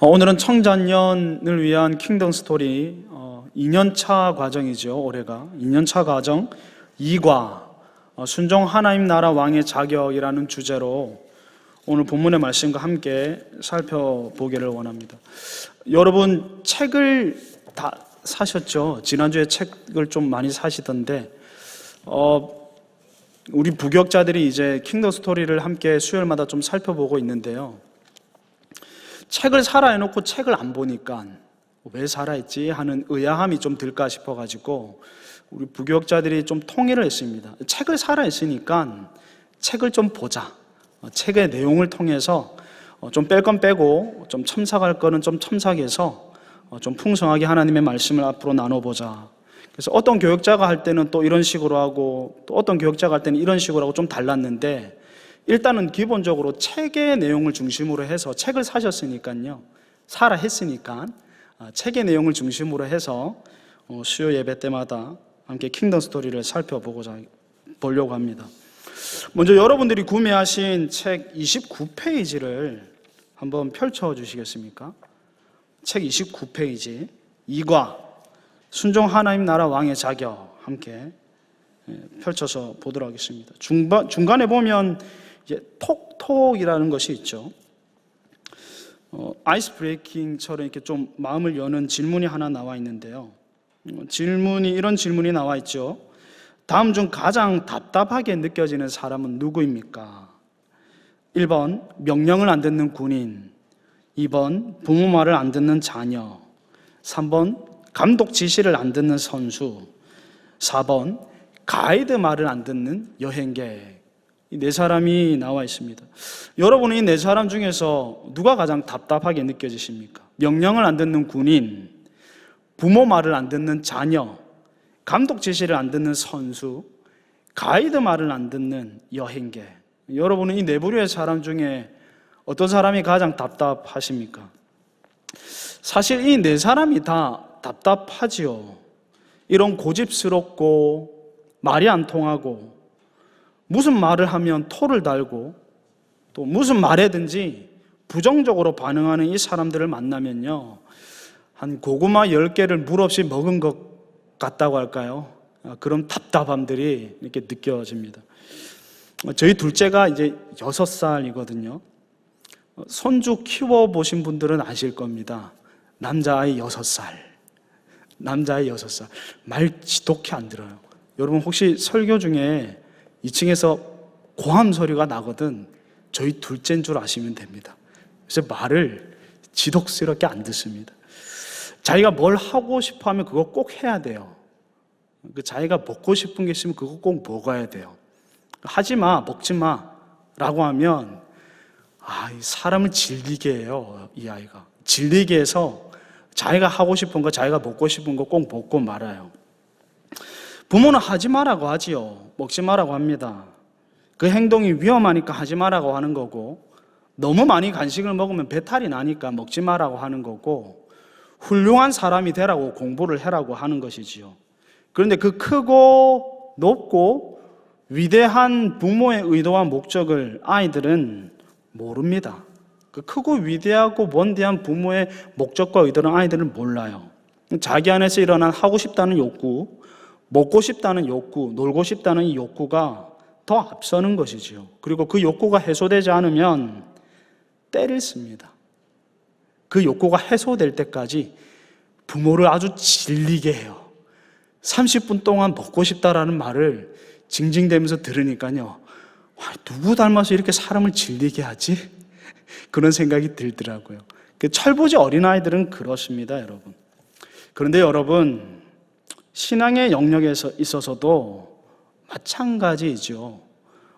오늘은 청자년을 위한 킹덤 스토리 2년차 과정이죠. 올해가 2년차 과정 2과 순종 하나님 나라 왕의 자격이라는 주제로 오늘 본문의 말씀과 함께 살펴보기를 원합니다. 여러분 책을 다 사셨죠? 지난주에 책을 좀 많이 사시던데 우리 부교육자들이 이제 킹덤 스토리를 함께 수요일마다 좀 살펴보고 있는데요. 책을 사라 해놓고 책을 안 보니까 왜 사라 했지 하는 의아함이 좀 들까 싶어가지고 우리 부교육자들이 좀 통일을 했습니다. 책을 사라 했으니까 책을 좀 보자. 책의 내용을 통해서 좀 뺄 건 빼고 좀 첨삭할 거는 좀 첨삭해서 좀 풍성하게 하나님의 말씀을 앞으로 나눠보자. 그래서 어떤 교육자가 할 때는 또 이런 식으로 하고 또 어떤 교육자가 할 때는 이런 식으로 하고 좀 달랐는데 일단은 기본적으로 책의 내용을 중심으로 해서 책을 사셨으니까요. 사라 했으니까 책의 내용을 중심으로 해서 수요 예배 때마다 함께 킹덤 스토리를 살펴보려고 합니다. 먼저 여러분들이 구매하신 책 29페이지를 한번 펼쳐 주시겠습니까? 책 29페이지 2과 순종 하나님 나라 왕의 자격 함께 펼쳐서 보도록 하겠습니다. 중간에 보면 이제 톡톡이라는 것이 있죠. 아이스 브레이킹처럼 이렇게 좀 마음을 여는 질문이 하나 나와 있는데요. 이런 질문이 나와 있죠. 다음 중 가장 답답하게 느껴지는 사람은 누구입니까? 1번 명령을 안 듣는 군인, 2번 부모 말을 안 듣는 자녀, 3번 감독 지시를 안 듣는 선수, 4번 가이드 말을 안 듣는 여행객. 이 네 사람이 나와 있습니다. 여러분은 이 네 사람 중에서 누가 가장 답답하게 느껴지십니까? 명령을 안 듣는 군인, 부모 말을 안 듣는 자녀, 감독 지시를 안 듣는 선수, 가이드 말을 안 듣는 여행객. 여러분은 이 네 부류의 사람 중에 어떤 사람이 가장 답답하십니까? 사실 이 네 사람이 다 답답하지요. 이런 고집스럽고 말이 안 통하고 무슨 말을 하면 토를 달고 또 무슨 말에든지 부정적으로 반응하는 이 사람들을 만나면요, 한 고구마 10개를 물 없이 먹은 것 같다고 할까요? 그런 답답함들이 이렇게 느껴집니다. 저희 둘째가 이제 6살이거든요. 손주 키워보신 분들은 아실 겁니다. 남자아이 6살. 말 지독히 안 들어요. 여러분 혹시 설교 중에 2층에서 고함 소리가 나거든 저희 둘째인 줄 아시면 됩니다. 그래서 말을 지독스럽게 안 듣습니다. 자기가 뭘 하고 싶어 하면 그거 꼭 해야 돼요. 자기가 먹고 싶은 게 있으면 그거 꼭 먹어야 돼요. 하지 마, 먹지 마 라고 하면 이 사람을 질리게 해요. 이 아이가 질리게 해서 자기가 하고 싶은 거, 자기가 먹고 싶은 거 꼭 먹고 말아요. 부모는 하지 마라고 하지요. 먹지 마라고 합니다. 그 행동이 위험하니까 하지 마라고 하는 거고, 너무 많이 간식을 먹으면 배탈이 나니까 먹지 마라고 하는 거고, 훌륭한 사람이 되라고 공부를 해라고 하는 것이지요. 그런데 그 크고 높고 위대한 부모의 의도와 목적을 아이들은 모릅니다. 그 크고 위대하고 원대한 부모의 목적과 의도는 아이들은 몰라요. 자기 안에서 일어난 하고 싶다는 욕구, 먹고 싶다는 욕구, 놀고 싶다는 이 욕구가 더 앞서는 것이지요. 그리고 그 욕구가 해소되지 않으면 때를 씁니다. 그 욕구가 해소될 때까지 부모를 아주 질리게 해요. 30분 동안 먹고 싶다라는 말을 징징대면서 들으니까요, 누구 닮아서 이렇게 사람을 질리게 하지? 그런 생각이 들더라고요. 철부지 어린아이들은 그렇습니다, 여러분. 그런데 여러분, 신앙의 영역에서 있어서도 마찬가지이죠.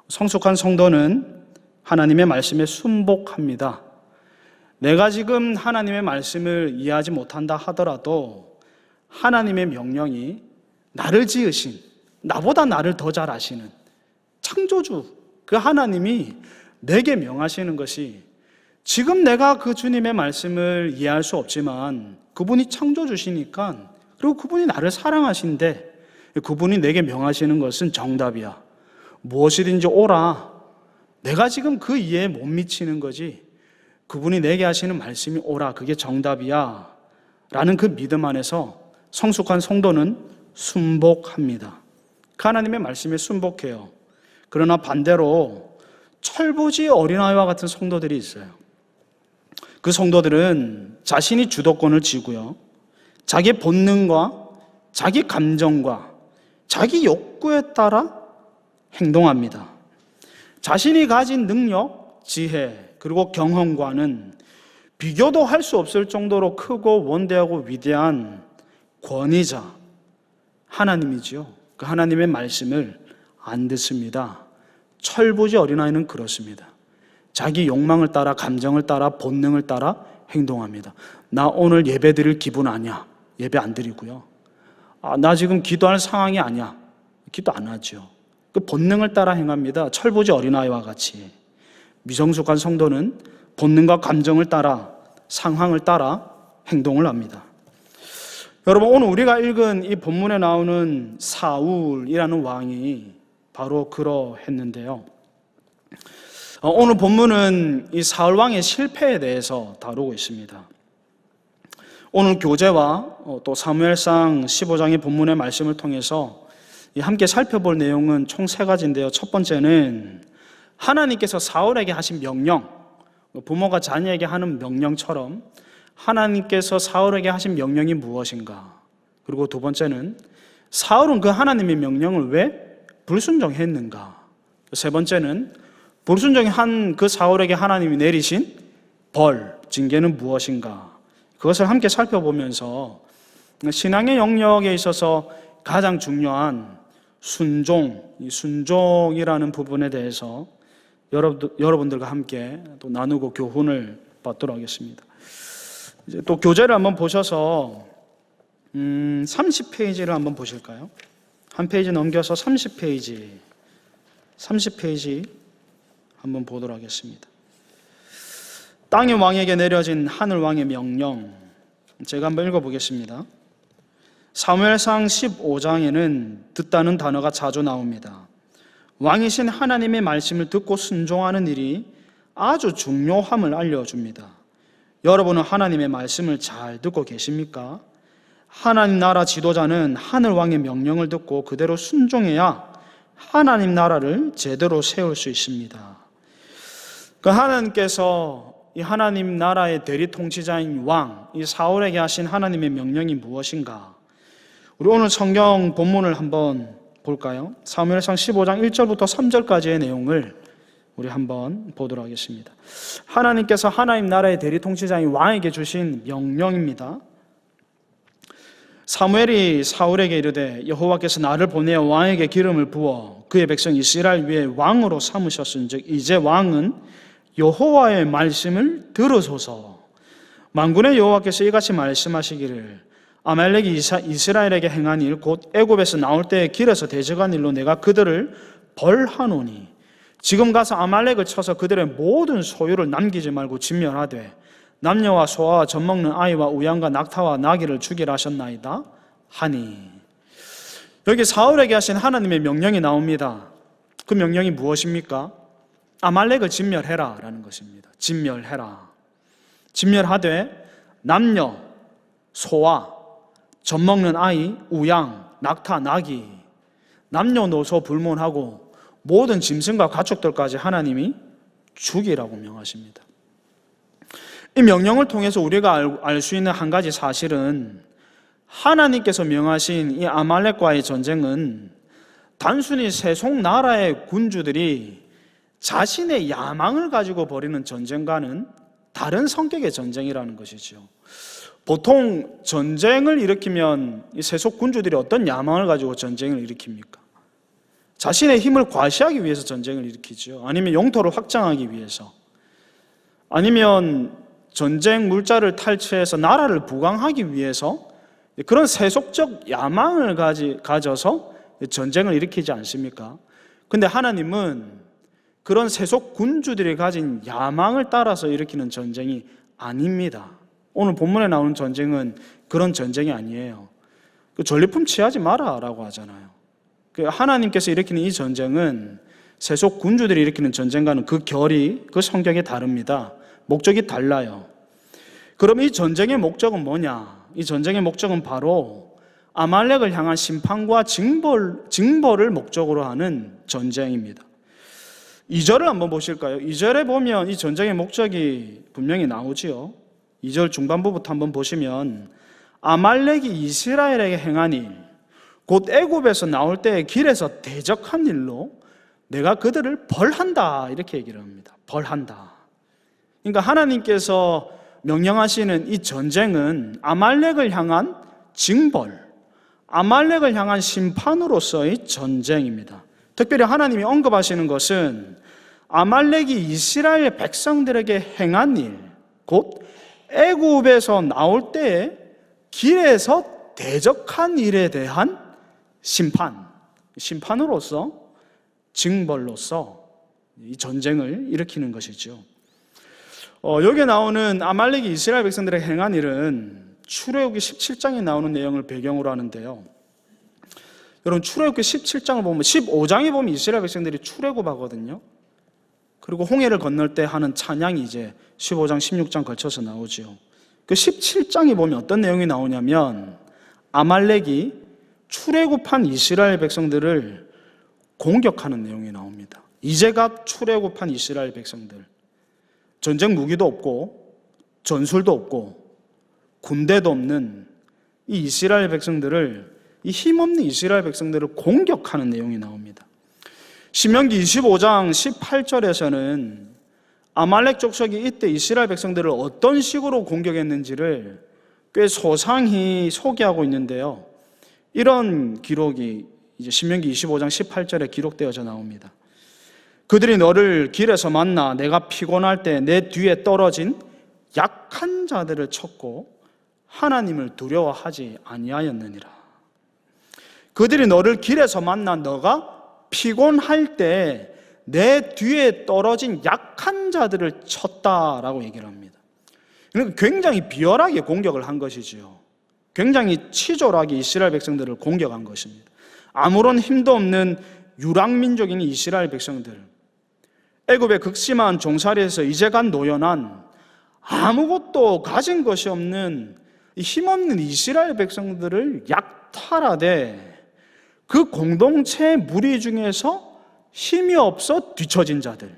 성숙한 성도는 하나님의 말씀에 순복합니다. 내가 지금 하나님의 말씀을 이해하지 못한다 하더라도 하나님의 명령이 나를 지으신, 나보다 나를 더 잘 아시는 창조주, 그 하나님이 내게 명하시는 것이, 지금 내가 그 주님의 말씀을 이해할 수 없지만 그분이 창조주시니까, 그리고 그분이 나를 사랑하신데 그분이 내게 명하시는 것은 정답이야. 무엇이든지 오라. 내가 지금 그 이해에 못 미치는 거지. 그분이 내게 하시는 말씀이 옳아, 그게 정답이야 라는 그 믿음 안에서 성숙한 성도는 순복합니다. 그 하나님의 말씀에 순복해요. 그러나 반대로 철부지 어린아이와 같은 성도들이 있어요. 그 성도들은 자신이 주도권을 쥐고요, 자기 본능과 자기 감정과 자기 욕구에 따라 행동합니다. 자신이 가진 능력, 지혜, 그리고 경험과는 비교도 할 수 없을 정도로 크고 원대하고 위대한 권위자 하나님이지요. 그 하나님의 말씀을 안 듣습니다. 철부지 어린아이는 그렇습니다. 자기 욕망을 따라, 감정을 따라, 본능을 따라 행동합니다. 나 오늘 예배 드릴 기분 아니야, 예배 안 드리고요. 나 지금 기도할 상황이 아니야, 기도 안 하죠. 그 본능을 따라 행합니다. 철부지 어린아이와 같이. 미성숙한 성도는 본능과 감정을 따라, 상황을 따라 행동을 합니다. 여러분, 오늘 우리가 읽은 이 본문에 나오는 사울이라는 왕이 바로 그러했는데요. 오늘 본문은 이 사울 왕의 실패에 대해서 다루고 있습니다. 오늘 교재와 또 사무엘상 15장의 본문의 말씀을 통해서 함께 살펴볼 내용은 총 3가지인데요. 첫 번째는 하나님께서 사울에게 하신 명령, 부모가 자녀에게 하는 명령처럼 하나님께서 사울에게 하신 명령이 무엇인가. 그리고 두 번째는 사울은 그 하나님의 명령을 왜 불순종했는가. 세 번째는 불순종한 그 사울에게 하나님이 내리신 벌, 징계는 무엇인가. 그것을 함께 살펴보면서 신앙의 영역에 있어서 가장 중요한 순종, 이 순종이라는 부분에 대해서 여러분들과 함께 또 나누고 교훈을 받도록 하겠습니다. 이제 또 교재를 한번 보셔서 30페이지를 한번 보실까요? 한 페이지 넘겨서 30페이지 한번 보도록 하겠습니다. 땅의 왕에게 내려진 하늘 왕의 명령, 제가 한번 읽어보겠습니다. 사무엘상 15장에는 듣다는 단어가 자주 나옵니다. 왕이신 하나님의 말씀을 듣고 순종하는 일이 아주 중요함을 알려줍니다. 여러분은 하나님의 말씀을 잘 듣고 계십니까? 하나님 나라 지도자는 하늘 왕의 명령을 듣고 그대로 순종해야 하나님 나라를 제대로 세울 수 있습니다. 그 하나님께서 이 하나님 나라의 대리 통치자인 왕, 이 사울에게 하신 하나님의 명령이 무엇인가? 우리 오늘 성경 본문을 한번 볼까요? 사무엘상 15장 1절부터 3절까지의 내용을 우리 한번 보도록 하겠습니다. 하나님께서 하나님 나라의 대리 통치자인 왕에게 주신 명령입니다. 사무엘이 사울에게 이르되 여호와께서 나를 보내어 왕에게 기름을 부어 그의 백성 이스라엘 위에 왕으로 삼으셨은즉 이제 왕은 여호와의 말씀을 들으소서. 만군의 여호와께서 이같이 말씀하시기를 아말렉이 이스라엘에게 행한 일 곧 애굽에서 나올 때에 길에서 대적한 일로 내가 그들을 벌하노니 지금 가서 아말렉을 쳐서 그들의 모든 소유를 남기지 말고 진멸하되 남녀와 소아와 젖먹는 아이와 우양과 낙타와 나귀를 죽이라 하셨나이다 하니. 여기 사울에게 하신 하나님의 명령이 나옵니다. 그 명령이 무엇입니까? 아말렉을 진멸해라 라는 것입니다. 진멸해라. 진멸하되 남녀, 소아, 젖먹는 아이, 우양, 낙타, 나귀, 남녀노소 불문하고 모든 짐승과 가축들까지 하나님이 죽이라고 명하십니다. 이 명령을 통해서 우리가 알 수 있는 한 가지 사실은 하나님께서 명하신 이 아말렉과의 전쟁은 단순히 세속 나라의 군주들이 자신의 야망을 가지고 벌이는 전쟁과는 다른 성격의 전쟁이라는 것이죠. 보통 전쟁을 일으키면 이 세속 군주들이 어떤 야망을 가지고 전쟁을 일으킵니까? 자신의 힘을 과시하기 위해서 전쟁을 일으키죠. 아니면 영토를 확장하기 위해서, 아니면 전쟁 물자를 탈취해서 나라를 부강하기 위해서 그런 세속적 야망을 가져서 전쟁을 일으키지 않습니까? 근데 하나님은 그런 세속 군주들이 가진 야망을 따라서 일으키는 전쟁이 아닙니다. 오늘 본문에 나오는 전쟁은 그런 전쟁이 아니에요. 전리품 취하지 마라 라고 하잖아요. 하나님께서 일으키는 이 전쟁은 세속 군주들이 일으키는 전쟁과는 그 결이, 그 성격이 다릅니다. 목적이 달라요. 그럼 이 전쟁의 목적은 뭐냐? 이 전쟁의 목적은 바로 아말렉을 향한 심판과 징벌을 목적으로 하는 전쟁입니다. 2절을 한번 보실까요? 2절에 보면 이 전쟁의 목적이 분명히 나오지요. 2절 중반부부터 한번 보시면 아말렉이 이스라엘에게 행한 일, 곧 애굽에서 나올 때 길에서 대적한 일로 내가 그들을 벌한다, 이렇게 얘기를 합니다. 벌한다. 그러니까 하나님께서 명령하시는 이 전쟁은 아말렉을 향한 징벌, 아말렉을 향한 심판으로서의 전쟁입니다. 특별히 하나님이 언급하시는 것은 아말렉이 이스라엘 백성들에게 행한 일, 곧 애굽에서 나올 때에 길에서 대적한 일에 대한 심판으로서, 징벌로서 이 전쟁을 일으키는 것이죠. 여기에 나오는 아말렉이 이스라엘 백성들에게 행한 일은 출애굽기 17장에 나오는 내용을 배경으로 하는데요. 여러분, 출애굽기 17장을 보면 15장에 보면 이스라엘 백성들이 출애굽하거든요. 그리고 홍해를 건널 때 하는 찬양이 이제 15장, 16장 걸쳐서 나오죠. 그 17장에 보면 어떤 내용이 나오냐면 아말렉이 출애굽한 이스라엘 백성들을 공격하는 내용이 나옵니다. 이제가 출애굽한 이스라엘 백성들, 전쟁 무기도 없고 전술도 없고 군대도 없는 이 이스라엘 백성들을, 이 힘없는 이스라엘 백성들을 공격하는 내용이 나옵니다. 신명기 25장 18절에서는 아말렉 족속이 이때 이스라엘 백성들을 어떤 식으로 공격했는지를 꽤 소상히 소개하고 있는데요. 이런 기록이 이제 신명기 25장 18절에 기록되어져 나옵니다. 그들이 너를 길에서 만나 내가 피곤할 때 내 뒤에 떨어진 약한 자들을 쳤고 하나님을 두려워하지 아니하였느니라. 그들이 너를 길에서 만나 너가 피곤할 때 내 뒤에 떨어진 약한 자들을 쳤다라고 얘기를 합니다. 그러니까 굉장히 비열하게 공격을 한 것이지요. 굉장히 치졸하게 이스라엘 백성들을 공격한 것입니다. 아무런 힘도 없는 유랑민족인 이스라엘 백성들, 애굽의 극심한 종살이에서 이제 간 노연한 아무것도 가진 것이 없는 힘없는 이스라엘 백성들을 약탈하되 그 공동체 무리 중에서 힘이 없어 뒤처진 자들,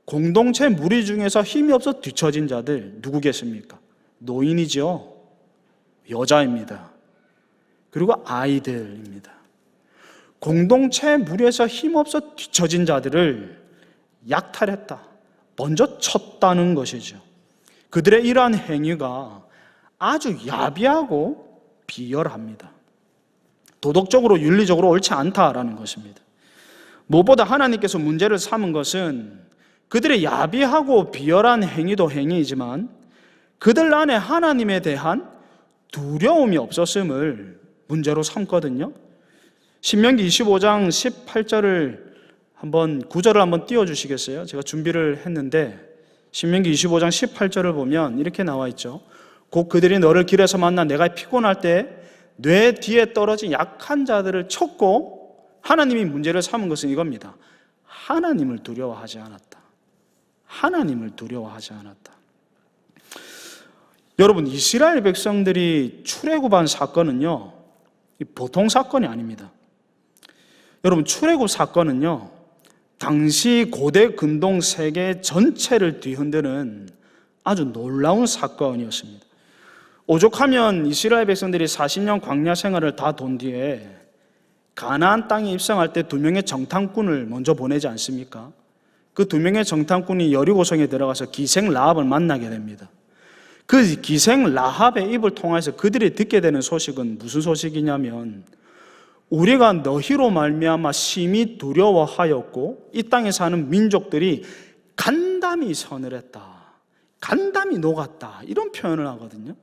공동체 무리 중에서 힘이 없어 뒤처진 자들 누구겠습니까? 노인이죠. 여자입니다. 그리고 아이들입니다. 공동체 무리에서 힘없어 뒤처진 자들을 약탈했다, 먼저 쳤다는 것이죠. 그들의 이러한 행위가 아주 야비하고 비열합니다. 도덕적으로 윤리적으로 옳지 않다라는 것입니다. 무엇보다 하나님께서 문제를 삼은 것은 그들의 야비하고 비열한 행위도 행위이지만 그들 안에 하나님에 대한 두려움이 없었음을 문제로 삼거든요. 신명기 25장 18절을 한번 9절을 한번 띄워주시겠어요? 제가 준비를 했는데 신명기 25장 18절을 보면 이렇게 나와 있죠. 곧 그들이 너를 길에서 만나 내가 피곤할 때 뇌 뒤에 떨어진 약한 자들을 쳤고, 하나님이 문제를 삼은 것은 이겁니다. 하나님을 두려워하지 않았다. 하나님을 두려워하지 않았다. 여러분, 이스라엘 백성들이 출애굽한 사건은요, 보통 사건이 아닙니다. 여러분, 출애굽 사건은요, 당시 고대 근동 세계 전체를 뒤흔드는 아주 놀라운 사건이었습니다. 오죽하면 이스라엘 백성들이 40년 광야 생활을 다 돈 뒤에 가나안 땅에 입성할 때 2명의 정탐꾼을 먼저 보내지 않습니까? 그 2명의 정탐꾼이 여리고성에 들어가서 기생 라합을 만나게 됩니다. 그 기생 라합의 입을 통해서 그들이 듣게 되는 소식은 무슨 소식이냐면 우리가 너희로 말미암아 심히 두려워하였고 이 땅에 사는 민족들이 간담이 서늘했다, 간담이 녹았다, 이런 표현을 하거든요.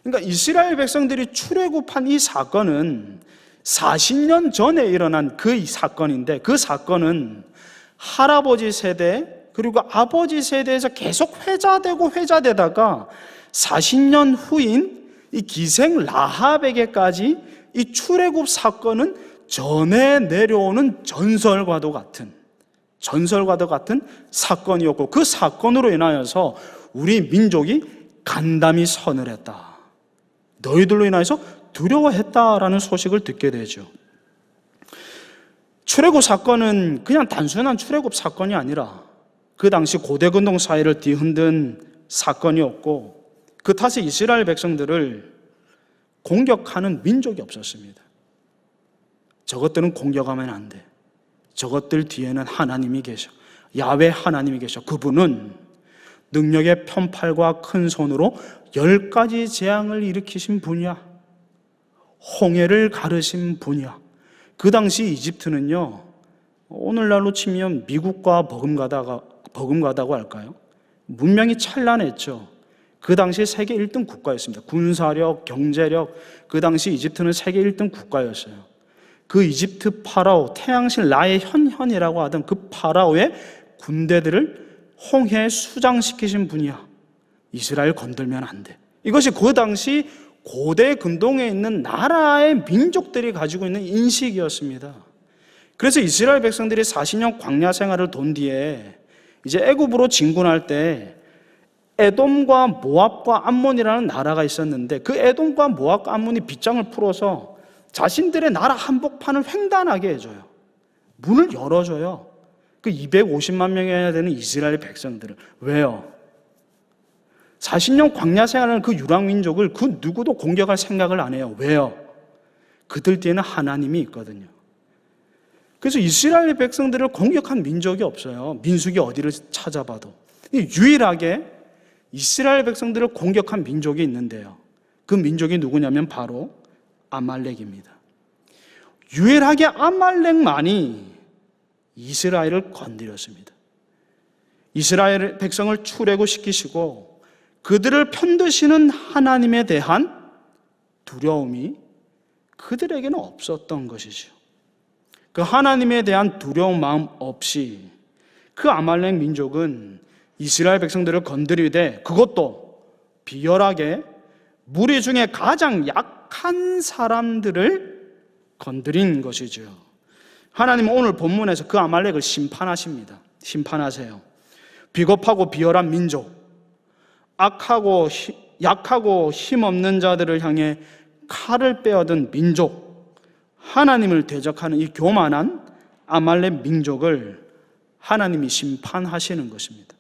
그러니까 이스라엘 백성들이 출애굽한 이 사건은 40년 전에 일어난 그 사건인데, 그 사건은 할아버지 세대 그리고 아버지 세대에서 계속 회자되다가 40년 후인 이 기생 라합에게까지 이 출애굽 사건은 전해 내려오는 전설과도 같은, 전설과도 같은 사건이었고, 그 사건으로 인하여서 우리 민족이 간담이 서늘했다, 너희들로 인하여서 두려워했다라는 소식을 듣게 되죠. 출애굽 사건은 그냥 단순한 출애굽 사건이 아니라 그 당시 고대 근동 사회를 뒤흔든 사건이었고, 그 탓에 이스라엘 백성들을 공격하는 민족이 없었습니다. 저것들은 공격하면 안 돼. 저것들 뒤에는 하나님이 계셔. 야훼 하나님이 계셔. 그분은 능력의 편팔과 큰 손으로 10가지 재앙을 일으키신 분이야. 홍해를 가르신 분이야. 그 당시 이집트는요, 오늘날로 치면 미국과 버금가다고 할까요? 문명이 찬란했죠. 그 당시 세계 1등 국가였습니다. 군사력, 경제력, 그 당시 이집트는 세계 1등 국가였어요. 그 이집트 파라오, 태양신 라의 현현이라고 하던 그 파라오의 군대들을 홍해에 수장시키신 분이야. 이스라엘 건들면 안 돼. 이것이 그 당시 고대 근동에 있는 나라의 민족들이 가지고 있는 인식이었습니다. 그래서 이스라엘 백성들이 40년 광야 생활을 돈 뒤에 이제 애굽으로 진군할 때 에돔과 모압과 암몬이라는 나라가 있었는데, 그 에돔과 모압과 암몬이 빗장을 풀어서 자신들의 나라 한복판을 횡단하게 해줘요. 문을 열어줘요. 그 250만 명이어야 되는 이스라엘 백성들을. 왜요? 40년 광야 생활하는 그 유랑민족을 그 누구도 공격할 생각을 안 해요. 왜요? 그들 뒤에는 하나님이 있거든요. 그래서 이스라엘 백성들을 공격한 민족이 없어요. 민수기 어디를 찾아봐도. 유일하게 이스라엘 백성들을 공격한 민족이 있는데요, 그 민족이 누구냐면 바로 아말렉입니다. 유일하게 아말렉만이 이스라엘을 건드렸습니다. 이스라엘 백성을 출애굽시키시고 그들을 편드시는 하나님에 대한 두려움이 그들에게는 없었던 것이죠. 그 하나님에 대한 두려운 마음 없이 그 아말렉 민족은 이스라엘 백성들을 건드리되, 그것도 비열하게 무리 중에 가장 약한 사람들을 건드린 것이죠. 하나님은 오늘 본문에서 그 아말렉을 심판하십니다. 심판하세요. 비겁하고 비열한 민족, 악하고 약하고 힘없는 자들을 향해 칼을 빼어든 민족, 하나님을 대적하는 이 교만한 아말렉 민족을 하나님이 심판하시는 것입니다.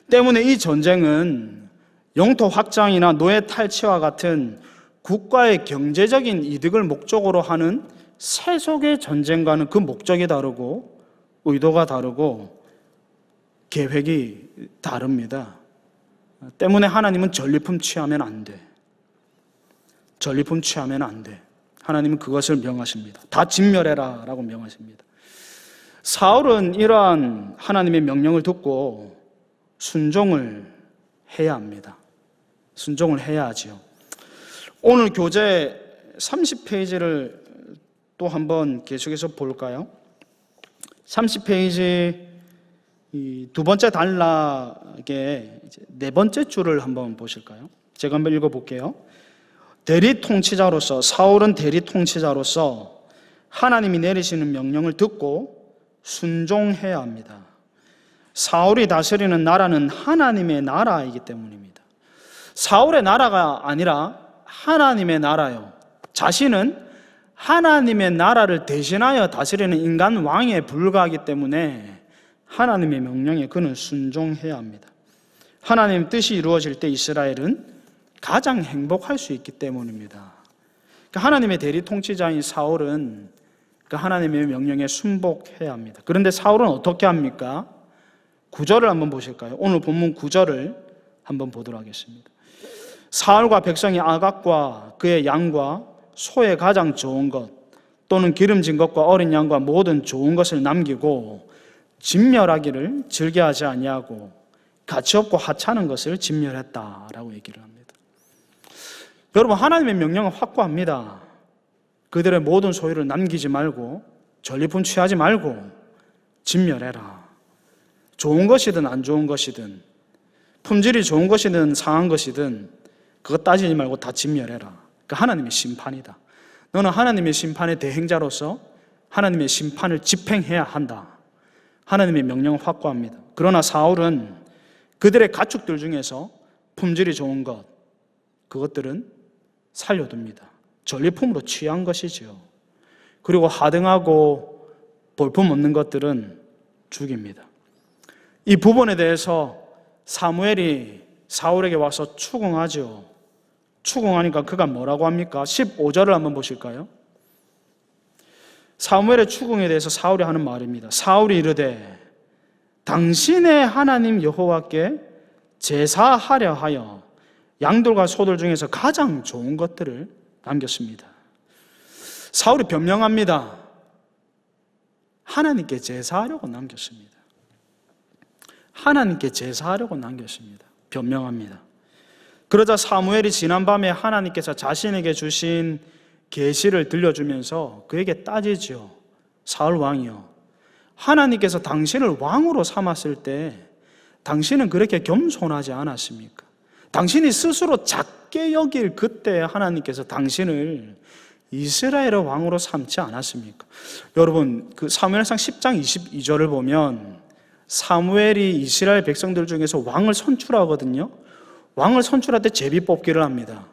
때문에 이 전쟁은 영토 확장이나 노예 탈취와 같은 국가의 경제적인 이득을 목적으로 하는 세속의 전쟁과는 그 목적이 다르고 의도가 다르고 계획이 다릅니다. 때문에 하나님은 전리품 취하면 안 돼. 전리품 취하면 안 돼. 하나님은 그것을 명하십니다. 다 진멸해라 라고 명하십니다. 사울은 이러한 하나님의 명령을 듣고 순종을 해야 합니다. 순종을 해야 하지요. 오늘 교재 30페이지를 또 한번 계속해서 볼까요? 30페이지 두 번째 단락의 네 번째 줄을 한번 보실까요? 제가 한번 읽어볼게요. 대리 통치자로서, 사울은 대리 통치자로서 하나님이 내리시는 명령을 듣고 순종해야 합니다. 사울이 다스리는 나라는 하나님의 나라이기 때문입니다. 사울의 나라가 아니라 하나님의 나라요. 자신은 하나님의 나라를 대신하여 다스리는 인간 왕에 불과하기 때문에 하나님의 명령에 그는 순종해야 합니다. 하나님 뜻이 이루어질 때 이스라엘은 가장 행복할 수 있기 때문입니다. 하나님의 대리 통치자인 사울은 그 하나님의 명령에 순복해야 합니다. 그런데 사울은 어떻게 합니까? 9절을 한번 보실까요? 오늘 본문 9절을 한번 보도록 하겠습니다. 사울과 백성이 아각과 그의 양과 소의 가장 좋은 것 또는 기름진 것과 어린 양과 모든 좋은 것을 남기고 진멸하기를 즐겨하지 아니하고 가치없고 하찮은 것을 진멸했다라고 얘기를 합니다. 여러분, 하나님의 명령은 확고합니다. 그들의 모든 소유를 남기지 말고 전리품 취하지 말고 진멸해라. 좋은 것이든 안 좋은 것이든 품질이 좋은 것이든 상한 것이든 그거 따지지 말고 다 진멸해라. 그 하나님의 심판이다. 너는 하나님의 심판의 대행자로서 하나님의 심판을 집행해야 한다. 하나님의 명령을 확고합니다. 그러나 사울은 그들의 가축들 중에서 품질이 좋은 것, 그것들은 살려둡니다. 전리품으로 취한 것이지요. 그리고 하등하고 볼품없는 것들은 죽입니다. 이 부분에 대해서 사무엘이 사울에게 와서 추궁하죠. 추궁하니까 그가 뭐라고 합니까? 15절을 한번 보실까요? 사무엘의 추궁에 대해서 사울이 하는 말입니다. 사울이 이르되 당신의 하나님 여호와께 제사하려 하여 양들과 소들 중에서 가장 좋은 것들을 남겼습니다. 사울이 변명합니다. 하나님께 제사하려고 남겼습니다. 하나님께 제사하려고 남겼습니다. 변명합니다. 그러자 사무엘이 지난밤에 하나님께서 자신에게 주신 계시를 들려주면서 그에게 따지죠. 사울 왕이요, 하나님께서 당신을 왕으로 삼았을 때 당신은 그렇게 겸손하지 않았습니까? 당신이 스스로 작게 여길 그때 하나님께서 당신을 이스라엘의 왕으로 삼지 않았습니까? 여러분, 그 사무엘상 10장 22절을 보면 사무엘이 이스라엘 백성들 중에서 왕을 선출하거든요. 왕을 선출할 때 제비 뽑기를 합니다.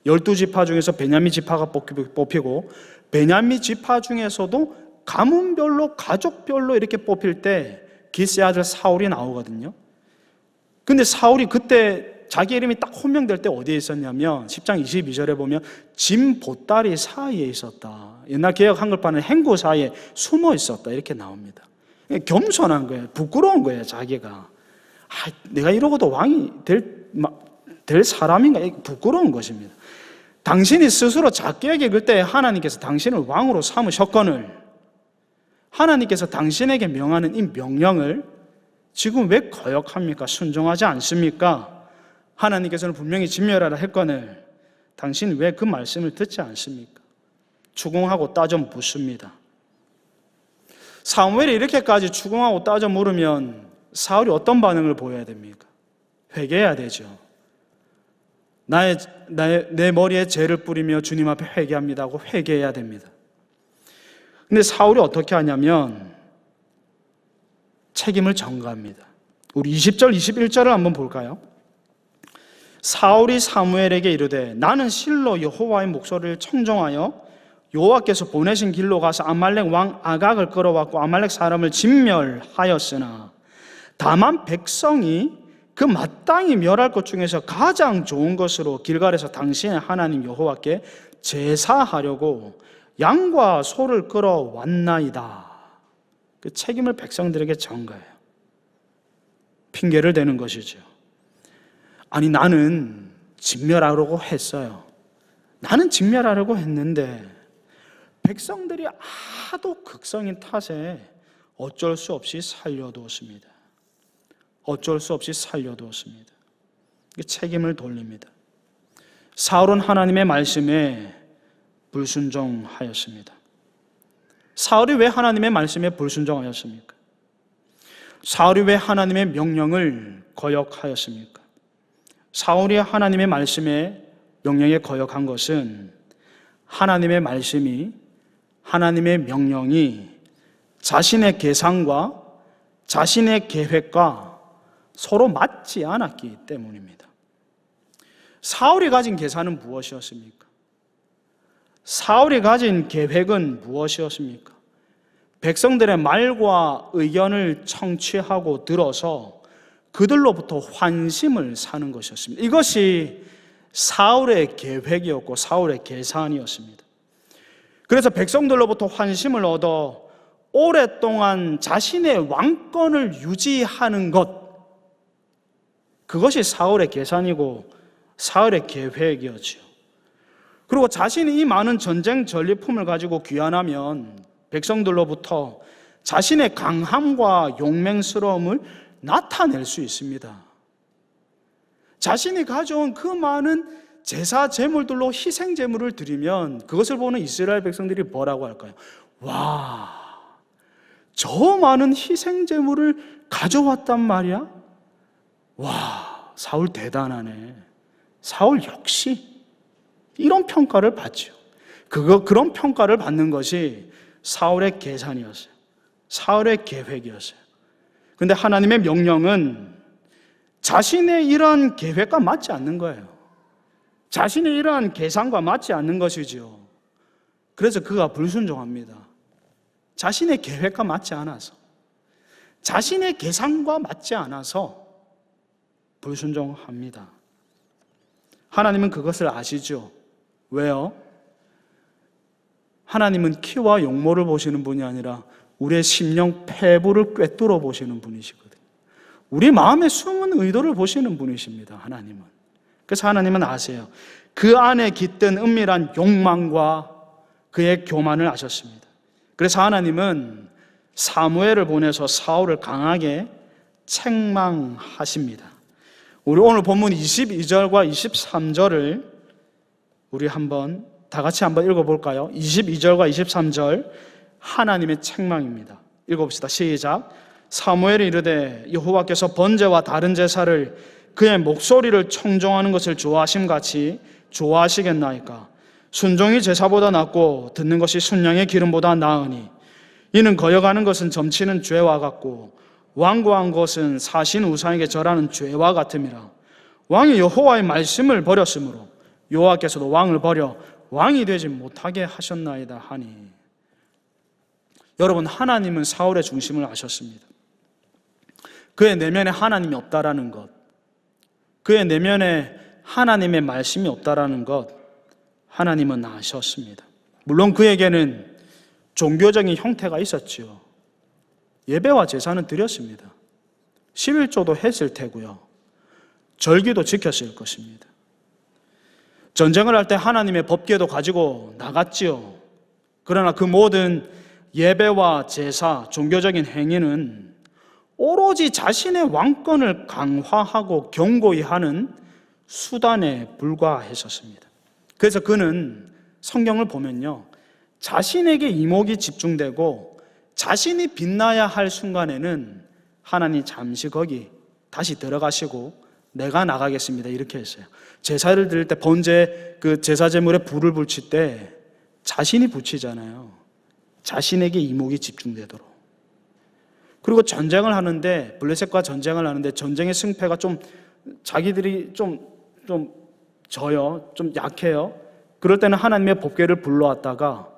12지파 중에서 베냐민 지파가 뽑히고, 베냐민 지파 중에서도 가문별로 가족별로 이렇게 뽑힐 때 기스의 아들 사울이 나오거든요. 근데 사울이 그때 자기 이름이 딱 호명될 때 어디에 있었냐면 10장 22절에 보면 짐 보따리 사이에 있었다. 옛날 개역 한글판은 행구 사이에 숨어 있었다 이렇게 나옵니다. 겸손한 거예요. 부끄러운 거예요. 자기가 내가 이러고도 왕이 될 사람인가, 부끄러운 것입니다. 당신이 스스로 작게 여길 때 하나님께서 당신을 왕으로 삼으셨거늘 하나님께서 당신에게 명하는 이 명령을 지금 왜 거역합니까? 순종하지 않습니까? 하나님께서는 분명히 진멸하라 했거늘 당신 왜 그 말씀을 듣지 않습니까? 추궁하고 따져 묻습니다. 사무엘이 이렇게까지 추궁하고 따져 물으면 사울이 어떤 반응을 보여야 됩니까? 회개해야 되죠. 내 머리에 죄를 뿌리며 주님 앞에 회개합니다 하고 회개해야 됩니다. 근데 사울이 어떻게 하냐면 책임을 전가합니다. 우리 20절, 21절을 한번 볼까요? 사울이 사무엘에게 이르되 나는 실로 여호와의 목소리를 청종하여 여호와께서 보내신 길로 가서 아말렉 왕 아각을 끌어왔고 아말렉 사람을 진멸하였으나 다만 백성이 그 마땅히 멸할 것 중에서 가장 좋은 것으로 길갈에서 당신의 하나님 여호와께 제사하려고 양과 소를 끌어왔나이다. 그 책임을 백성들에게 전가해요. 핑계를 대는 것이죠. 아니, 나는 진멸하려고 했어요. 나는 진멸하려고 했는데 백성들이 하도 극성인 탓에 어쩔 수 없이 살려두었습니다. 어쩔 수 없이 살려두었습니다. 책임을 돌립니다. 사울은 하나님의 말씀에 불순종하였습니다. 사울이 왜 하나님의 말씀에 불순종하였습니까? 사울이 왜 하나님의 명령을 거역하였습니까? 사울이 하나님의 말씀에 명령에 거역한 것은 하나님의 말씀이, 하나님의 명령이 자신의 계산과 자신의 계획과 서로 맞지 않았기 때문입니다. 사울이 가진 계산은 무엇이었습니까? 사울이 가진 계획은 무엇이었습니까? 백성들의 말과 의견을 청취하고 들어서 그들로부터 환심을 사는 것이었습니다. 이것이 사울의 계획이었고 사울의 계산이었습니다. 그래서 백성들로부터 환심을 얻어 오랫동안 자신의 왕권을 유지하는 것, 그것이 사울의 계산이고 사울의 계획이었지요. 그리고 자신이 이 많은 전쟁 전리품을 가지고 귀환하면 백성들로부터 자신의 강함과 용맹스러움을 나타낼 수 있습니다. 자신이 가져온 그 많은 제사 제물들로 희생 제물을 드리면 그것을 보는 이스라엘 백성들이 뭐라고 할까요? 와, 저 많은 희생 제물을 가져왔단 말이야? 와, 사울 대단하네. 사울 역시 이런 평가를 받죠. 그런 평가를 받는 것이 사울의 계산이었어요. 사울의 계획이었어요. 근데 하나님의 명령은 자신의 이러한 계획과 맞지 않는 거예요. 자신의 이러한 계산과 맞지 않는 것이지요. 그래서 그가 불순종합니다. 자신의 계획과 맞지 않아서, 자신의 계산과 맞지 않아서 불순종합니다. 하나님은 그것을 아시죠? 왜요? 하나님은 키와 용모를 보시는 분이 아니라 우리의 심령 패부를 꿰뚫어 보시는 분이시거든요. 우리 마음의 숨은 의도를 보시는 분이십니다. 하나님은. 그래서 하나님은 아세요. 그 안에 깃든 은밀한 욕망과 그의 교만을 아셨습니다. 그래서 하나님은 사무엘을 보내서 사울을 강하게 책망하십니다. 우리 오늘 본문 22절과 23절을 우리 다 같이 한번 읽어볼까요? 22절과 23절 하나님의 책망입니다. 읽어봅시다. 시작. 사무엘이 이르되 여호와께서 번제와 다른 제사를 그의 목소리를 청종하는 것을 좋아하심같이 좋아하시겠나이까? 순종이 제사보다 낫고 듣는 것이 순양의 기름보다 나으니 이는 거역하는 것은 점치는 죄와 같고 완고한 것은 사신 우상에게 절하는 죄와 같음이라. 왕이 여호와의 말씀을 버렸으므로 여호와께서도 왕을 버려 왕이 되지 못하게 하셨나이다 하니. 여러분, 하나님은 사울의 중심을 아셨습니다. 그의 내면에 하나님이 없다라는 것, 그의 내면에 하나님의 말씀이 없다라는 것 하나님은 아셨습니다. 물론 그에게는 종교적인 형태가 있었지요. 예배와 제사는 드렸습니다. 11조도 했을 테고요. 절기도 지켰을 것입니다. 전쟁을 할 때 하나님의 법궤도 가지고 나갔지요. 그러나 그 모든 예배와 제사, 종교적인 행위는 오로지 자신의 왕권을 강화하고 견고히 하는 수단에 불과했었습니다. 그래서 그는 성경을 보면요, 자신에게 이목이 집중되고 자신이 빛나야 할 순간에는 하나님 잠시 거기 다시 들어가시고 내가 나가겠습니다 이렇게 했어요. 제사를 드릴 때 번제 그 제사 제물에 불을 붙일 때 자신이 붙이잖아요. 자신에게 이목이 집중되도록. 그리고 전쟁을 하는데, 블레셋과 전쟁을 하는데 전쟁의 승패가 좀 자기들이 좀 져요. 좀 약해요. 그럴 때는 하나님의 법궤를 불러왔다가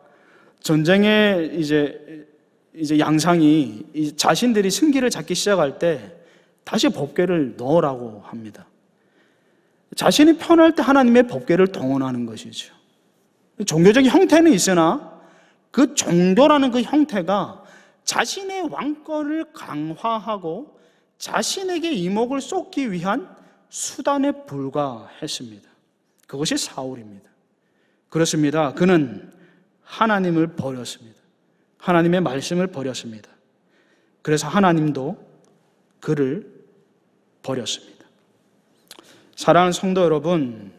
전쟁의 이제 양상이 자신들이 승기를 잡기 시작할 때 다시 법궤를 넣으라고 합니다. 자신이 편할 때 하나님의 법궤를 동원하는 것이죠. 종교적인 형태는 있으나 그 종교라는 그 형태가 자신의 왕권을 강화하고 자신에게 이목을 쏟기 위한 수단에 불과했습니다. 그것이 사울입니다. 그렇습니다. 그는 하나님을 버렸습니다. 하나님의 말씀을 버렸습니다. 그래서 하나님도 그를 버렸습니다. 사랑하는 성도 여러분,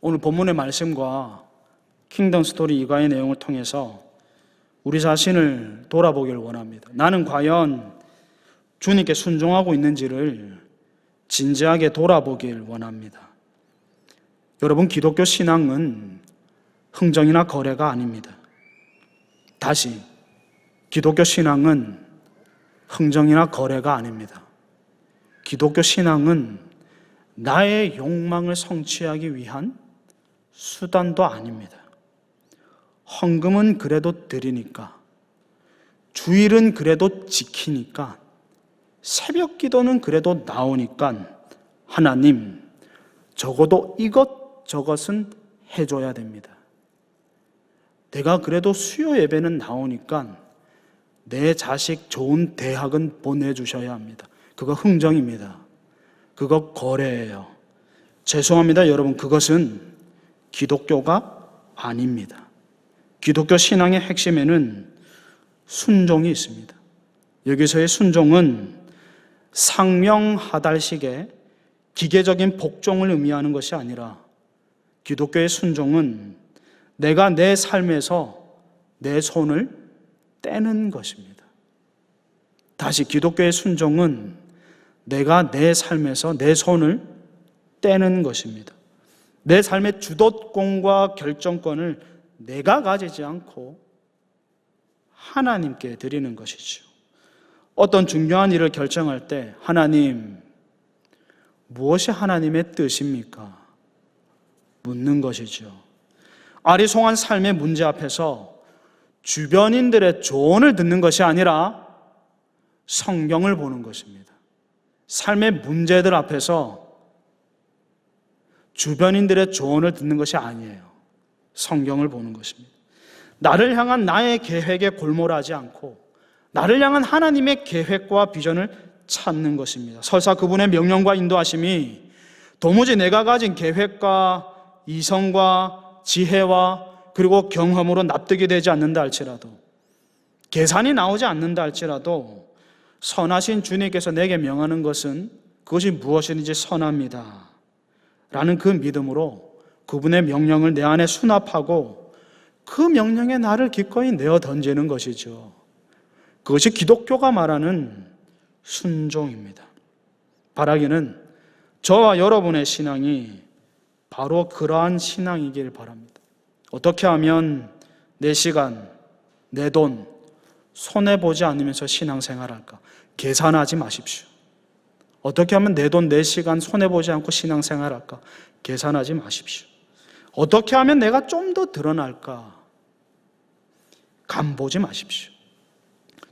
오늘 본문의 말씀과 킹덤 스토리 이과의 내용을 통해서 우리 자신을 돌아보길 원합니다. 나는 과연 주님께 순종하고 있는지를 진지하게 돌아보길 원합니다. 여러분, 기독교 신앙은 흥정이나 거래가 아닙니다. 다시, 기독교 신앙은 흥정이나 거래가 아닙니다. 기독교 신앙은 나의 욕망을 성취하기 위한 수단도 아닙니다. 헌금은 그래도 드리니까, 주일은 그래도 지키니까, 새벽 기도는 그래도 나오니까 하나님, 적어도 이것저것은 해줘야 됩니다. 내가 그래도 수요 예배는 나오니까 내 자식 좋은 대학은 보내주셔야 합니다. 그거 흥정입니다. 그거 거래예요. 죄송합니다 여러분, 그것은 기독교가 아닙니다. 기독교 신앙의 핵심에는 순종이 있습니다. 여기서의 순종은 상명하달식의 기계적인 복종을 의미하는 것이 아니라 기독교의 순종은 내가 내 삶에서 내 손을 떼는 것입니다. 다시, 기독교의 순종은 내가 내 삶에서 내 손을 떼는 것입니다. 내 삶의 주도권과 결정권을 내가 가지지 않고 하나님께 드리는 것이죠. 어떤 중요한 일을 결정할 때 하나님, 무엇이 하나님의 뜻입니까? 묻는 것이죠. 아리송한 삶의 문제 앞에서 주변인들의 조언을 듣는 것이 아니라 성경을 보는 것입니다. 삶의 문제들 앞에서 주변인들의 조언을 듣는 것이 아니에요. 성경을 보는 것입니다. 나를 향한 나의 계획에 골몰하지 않고 나를 향한 하나님의 계획과 비전을 찾는 것입니다. 설사 그분의 명령과 인도하심이 도무지 내가 가진 계획과 이성과 지혜와 그리고 경험으로 납득이 되지 않는다 할지라도, 계산이 나오지 않는다 할지라도 선하신 주님께서 내게 명하는 것은 그것이 무엇이든지 선합니다 라는 그 믿음으로 그분의 명령을 내 안에 수납하고 그 명령에 나를 기꺼이 내어 던지는 것이죠. 그것이 기독교가 말하는 순종입니다. 바라기는 저와 여러분의 신앙이 바로 그러한 신앙이길 바랍니다. 어떻게 하면 내 시간, 내 돈 손해보지 않으면서 신앙생활할까? 계산하지 마십시오. 어떻게 하면 내 돈, 내 시간 손해보지 않고 신앙생활할까? 계산하지 마십시오. 어떻게 하면 내가 좀 더 드러날까? 간보지 마십시오.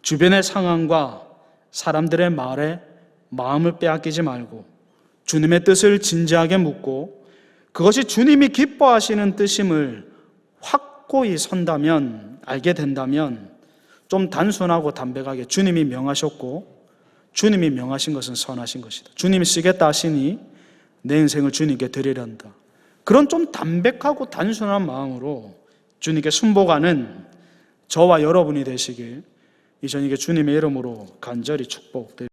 주변의 상황과 사람들의 말에 마음을 빼앗기지 말고 주님의 뜻을 진지하게 묻고 그것이 주님이 기뻐하시는 뜻임을 확고히 선다면, 알게 된다면 좀 단순하고 담백하게 주님이 명하셨고 주님이 명하신 것은 선하신 것이다. 주님이 쓰겠다 하시니 내 인생을 주님께 드리란다. 그런 좀 담백하고 단순한 마음으로 주님께 순복하는 저와 여러분이 되시길 이전에게 주님의 이름으로 간절히 축복드립니다.